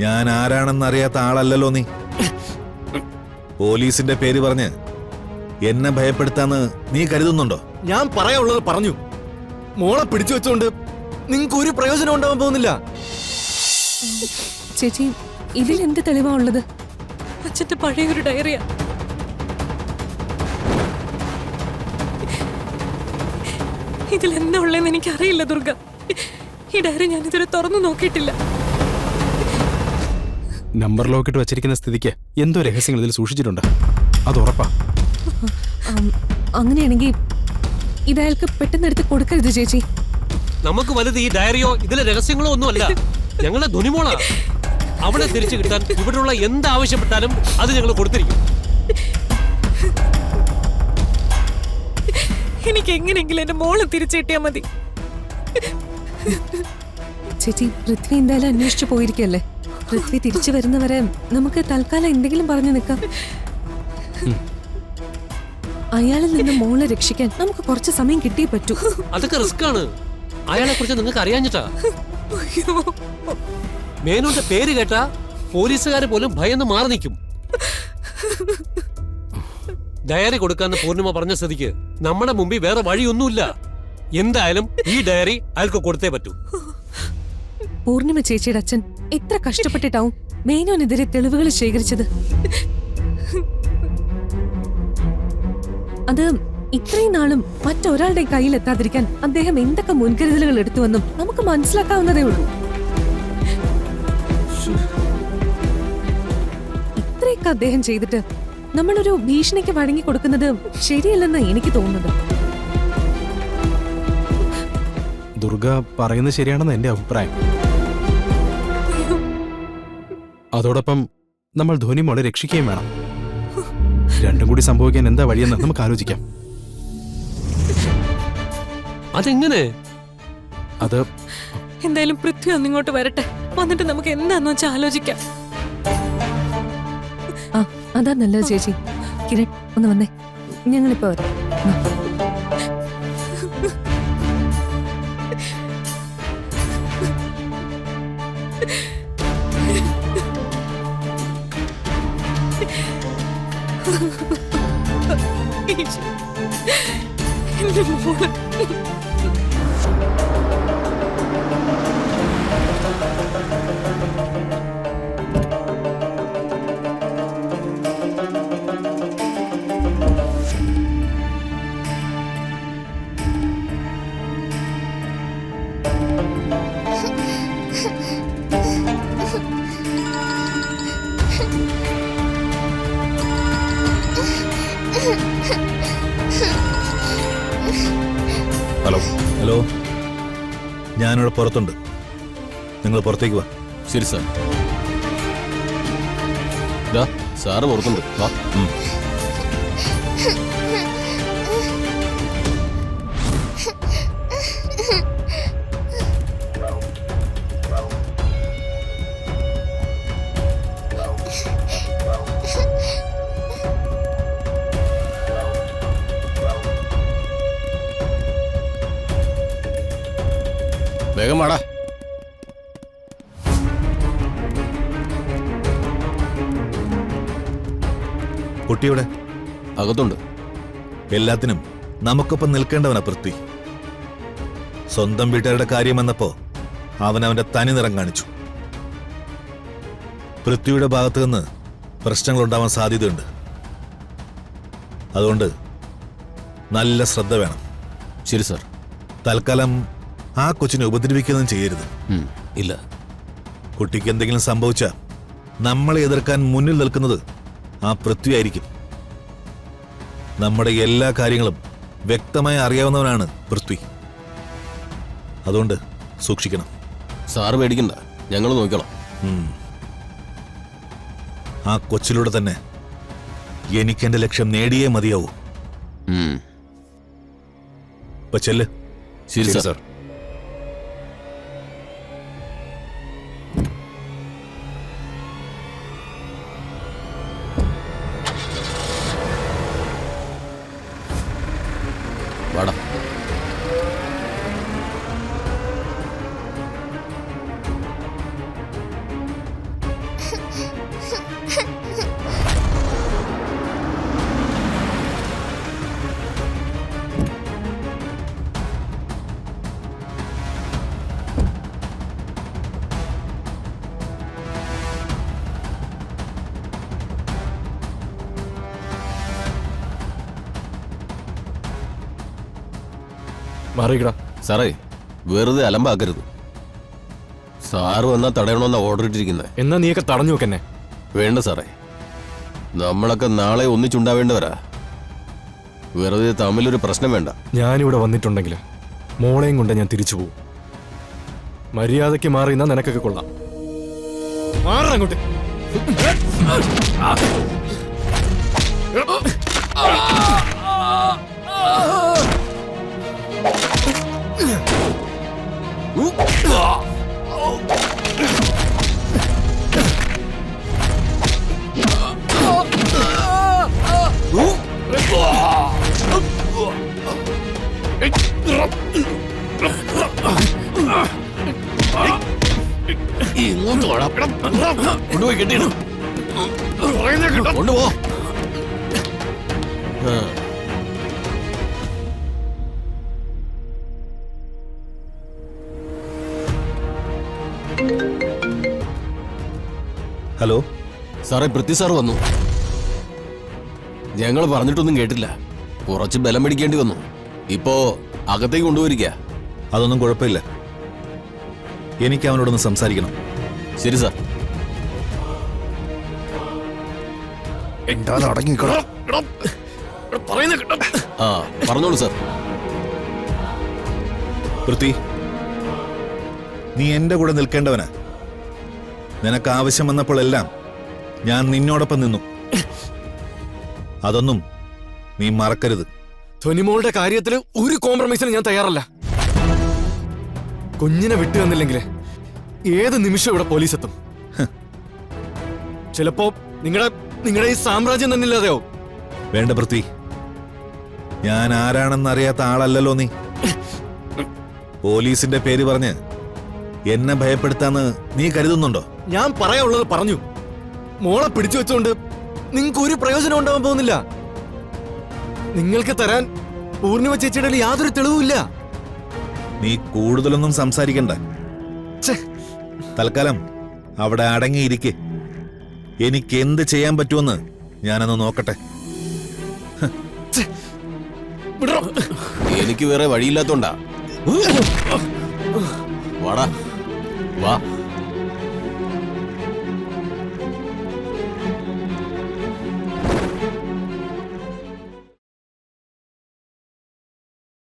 ഞാൻ ആരാണെന്നറിയാത്ത ആളല്ലല്ലോ നീ. പോലീസിന്റെ പേര് പറഞ്ഞ് എന്നെ ഭയപ്പെടുത്താന്ന് നീ കരുതുന്നുണ്ടോ? ഞാൻ പറയാനുള്ളത് പറഞ്ഞു. മോളെ പിടിച്ചു വെച്ചോണ്ട് നിങ്ങക്ക് ഒരു പ്രയോജനം ഉണ്ടാവാൻ പോകുന്നില്ല. ചേച്ചി, ഇതിൽ എന്ത് തെളിവാ ഉള്ളത്? അച്ഛന്റെ പഴയൊരു ഡയറിയാ. ഇതിൽ എന്താ ഉള്ളതെന്ന് എനിക്കറിയില്ല ദുർഗ. ഈ ഡയറി ഞാൻ ഇതുവരെ തുറന്നു നോക്കിയിട്ടില്ല. നമ്പർ ലോക്കിട്ട് വെച്ചിരിക്കുന്ന സ്ഥിതിക്ക് എന്തോ രഹസ്യങ്ങൾ ഇതിൽ സൂക്ഷിച്ചിട്ടുണ്ട്, അത് ഉറപ്പാ. അങ്ങനെയാണെങ്കിൽ ഇതയാൾക്ക് പെട്ടെന്ന് എടുത്ത് കൊടുക്കരുത് ചേച്ചി. നമുക്ക് വലുത് ഈ ഡയറിയോ ഇതിലെ രഹസ്യങ്ങളോ ഒന്നുമല്ല. ഞങ്ങളെ ധുനിമോളാ. അവളെ തിരിച്ചു കിട്ടാൻ ഇവിടെയുള്ള എന്ത് ആവശ്യപ്പെട്ടാലും അത് ഞങ്ങൾ കൊടുത്തിരിക്കും. എനിക്ക് എങ്ങനെയെങ്കിലും എന്റെ മോളെ തിരിച്ചു കിട്ടിയാ മതി. ചേച്ചി, പൃഥ്വി എന്തായാലും അന്വേഷിച്ചു പോയിരിക്കല്ലേ. പൃഥ്വി തിരിച്ചു വരുന്നവരെ നമുക്ക് തൽക്കാലം എന്തെങ്കിലും പറഞ്ഞു നിൽക്കാം. അയാളിൽ നിന്ന് മോളെ രക്ഷിക്കാൻ നമുക്ക് കുറച്ച് സമയം കിട്ടിയേ പറ്റൂ. അതൊക്കെ റിസ്ക് ആണ്. അയാളെ കുറിച്ച് നിങ്ങൾക്ക് അറിയാഞ്ഞിട്ടാ. മേനോന്റെ പേര് കേട്ടാ പോലീസുകാര് പോലും ഭയന്ന് മാറി നിൽക്കും. ഡയറി കൊടുക്കാന്ന് പൂർണിമ പറഞ്ഞ സ്ഥിതിക്ക് നമ്മുടെ മുമ്പിൽ വേറെ വഴിയൊന്നുമില്ല. എന്തായാലും ഈ ഡയറി അയാൾക്ക് കൊടുത്തേ പറ്റൂ. പൂർണിമ ചേച്ചിയുടെ അച്ഛൻ എത്ര കഷ്ടപ്പെട്ടിട്ടാവും മേനോനെതിരെ തെളിവുകൾ ശേഖരിച്ചത്. അത് ഇത്രയും നാളും മറ്റൊരാളുടെ കയ്യിൽ എത്താതിരിക്കാൻ അദ്ദേഹം എന്തൊക്കെ മുൻകരുതലുകൾ എടുത്തുവെന്നും നമുക്ക് മനസ്സിലാക്കാവുന്നതേ ഉള്ളൂ. ഇത്രയൊക്കെ അദ്ദേഹം ചെയ്തിട്ട് നമ്മളൊരു ഭീഷണിക്ക് വഴങ്ങി കൊടുക്കുന്നത് ശരിയല്ലെന്ന് എനിക്ക് തോന്നുന്നത്. ദുർഗ പറയുന്നത് ശരിയാണെന്ന് എന്റെ അഭിപ്രായം. അതോടൊപ്പം നമ്മൾ ധോനിമോളെ രക്ഷിക്കുകയും വേണം. രണ്ടും കൂടി സംഭവിക്കാൻ എന്താ വഴിയെന്ന് നമുക്ക് ആലോചിക്കാം. അതെങ്ങനെ? അത് എന്തായാലും പൃഥ്വി ഒന്നിങ്ങോട്ട് വരട്ടെ, വന്നിട്ട് നമുക്ക് എന്താന്ന് വെച്ചാൽ ആലോചിക്കാം. ആ, അതാ നല്ലത് ചേച്ചി. കിരൺ ഒന്ന് വന്നേ, ഞങ്ങളിപ്പോ വരാം. എന്റെ മോളെ ഹലോ ഹലോ, ഞാനിവിടെ പുറത്തുണ്ട്. നിങ്ങൾ പുറത്തേക്ക് വാ. ശരി സാർ. സാറ് പുറത്തുണ്ട്. വാ. വേഗം വാടാ. കുട്ടിയുടെ അകത്തുണ്ട്. എല്ലാത്തിനും നമുക്കൊപ്പം നിൽക്കേണ്ടവനാ പൃഥ്വി. സ്വന്തം വീട്ടുകാരുടെ കാര്യം വന്നപ്പോ അവനവന്റെ തനി നിറം കാണിച്ചു. പൃഥ്വിയുടെ ഭാഗത്തു നിന്ന് പ്രശ്നങ്ങൾ ഉണ്ടാവാൻ സാധ്യതയുണ്ട്. അതുകൊണ്ട് നല്ല ശ്രദ്ധ വേണം. ശരി സാർ. തൽക്കാലം ആ കൊച്ചിനെ ഉപദ്രവിക്കുകയൊന്നും ചെയ്യരുത്. ഇല്ല. കുട്ടിക്ക് എന്തെങ്കിലും സംഭവിച്ചാൽ നമ്മളെ എതിർക്കാൻ മുന്നിൽ നിൽക്കുന്നത് ആ പൃഥ്വി ആയിരിക്കും. നമ്മുടെ എല്ലാ കാര്യങ്ങളും വ്യക്തമായി അറിയാവുന്നവനാണ് പൃഥ്വി. അതുകൊണ്ട് സൂക്ഷിക്കണം. സാറ് പേടിക്കണ്ട, ഞങ്ങൾ നോക്കണം. ആ കൊച്ചിലൂടെ തന്നെ എനിക്കെന്റെ ലക്ഷ്യം നേടിയേ മതിയാവൂ. ഇപ്പൊ ചെല്ല്. ശരി സാർ. വാടാ. മാറിക്കടാ. സാറേ വെറുതെ അലമ്പാക്കരുത്. സാറ് വന്നാൽ തടയണമെന്നാ ഓർഡർ ഇട്ടിരിക്കുന്നത്. എന്നാ നീയൊക്കെ തടഞ്ഞു നോക്കെന്നെ. വേണ്ട സാറേ, നമ്മളൊക്കെ നാളെ ഒന്നിച്ചുണ്ടാവേണ്ടവരാ. വെറുതെ തമ്മിലൊരു പ്രശ്നം വേണ്ട. ഞാനിവിടെ വന്നിട്ടുണ്ടെങ്കിൽ മോളെയും കൊണ്ട് ഞാൻ തിരിച്ചു പോകും. മര്യാദയ്ക്ക് മാറിയെന്നാ നിനക്കൊക്കെ കൊള്ളാം. മാറങ്ങോട്ട്. ഇങ്ങോട്ട് വാടാ. കൊണ്ടുപോയി കെട്ടിയിടും. കൊണ്ടുപോ. ഹലോ സാറേ, പൃഥ്വി സാർ വന്നു. ഞങ്ങൾ പറഞ്ഞിട്ടൊന്നും കേട്ടില്ല. കുറച്ച് ബലം പിടിക്കേണ്ടി വന്നു. ഇപ്പോ അകത്തേക്ക് കൊണ്ടുപോയിരിക്കുക. അതൊന്നും കുഴപ്പമില്ല. എനിക്ക് അവനോടൊന്ന് സംസാരിക്കണം. ശരി സാർ. ആ പറഞ്ഞോളൂ സാർ. പൃഥ്വി, നീ എന്റെ കൂടെ നിൽക്കേണ്ടവനാ. നിനക്ക് ആവശ്യം വന്നപ്പോഴെല്ലാം ഞാൻ നിന്നോടൊപ്പം നിന്നു. അതൊന്നും നീ മറക്കരുത്. ധ്വനിമോളുടെ കാര്യത്തിൽ ഒരു കോംപ്രമൈസിന് ഞാൻ തയ്യാറല്ല. കുഞ്ഞിനെ വിട്ടു തന്നില്ലെങ്കിൽ ഏത് നിമിഷം ഇവിടെ പോലീസ് എത്തും. ചിലപ്പോ നിങ്ങളുടെ ഈ സാമ്രാജ്യം തന്നെ ഇല്ലാതെയോ. വേണ്ട പൃഥ്വി, ഞാൻ ആരാണെന്ന് അറിയാത്ത ആളല്ലല്ലോ നീ. പോലീസിന്റെ പേര് പറഞ്ഞ് എന്നെ ഭയപ്പെടുത്താന്ന് നീ കരുതുന്നുണ്ടോ? ഞാൻ പറയാനുള്ളത് പറഞ്ഞു. മോളെ പിടിച്ചു വെച്ചുകൊണ്ട് നിങ്ങൾക്ക് ഒരു പ്രയോജനം ഉണ്ടാവാൻ പോകുന്നില്ല. നിങ്ങൾക്ക് തരാൻ പൂർണിമ ചേച്ചിയുടെ യാതൊരു തെളിവുമില്ല. നീ കൂടുതലൊന്നും സംസാരിക്കണ്ട. ഛെ, തൽക്കാലം അവിടെ അടങ്ങിയിരിക്കെ. എനിക്ക് എന്ത് ചെയ്യാൻ പറ്റുമെന്ന് ഞാനൊന്ന് നോക്കട്ടെ. വിടറോ. എനിക്ക് വേറെ വഴിയില്ലാത്തോണ്ടാ. വാടാ വാ.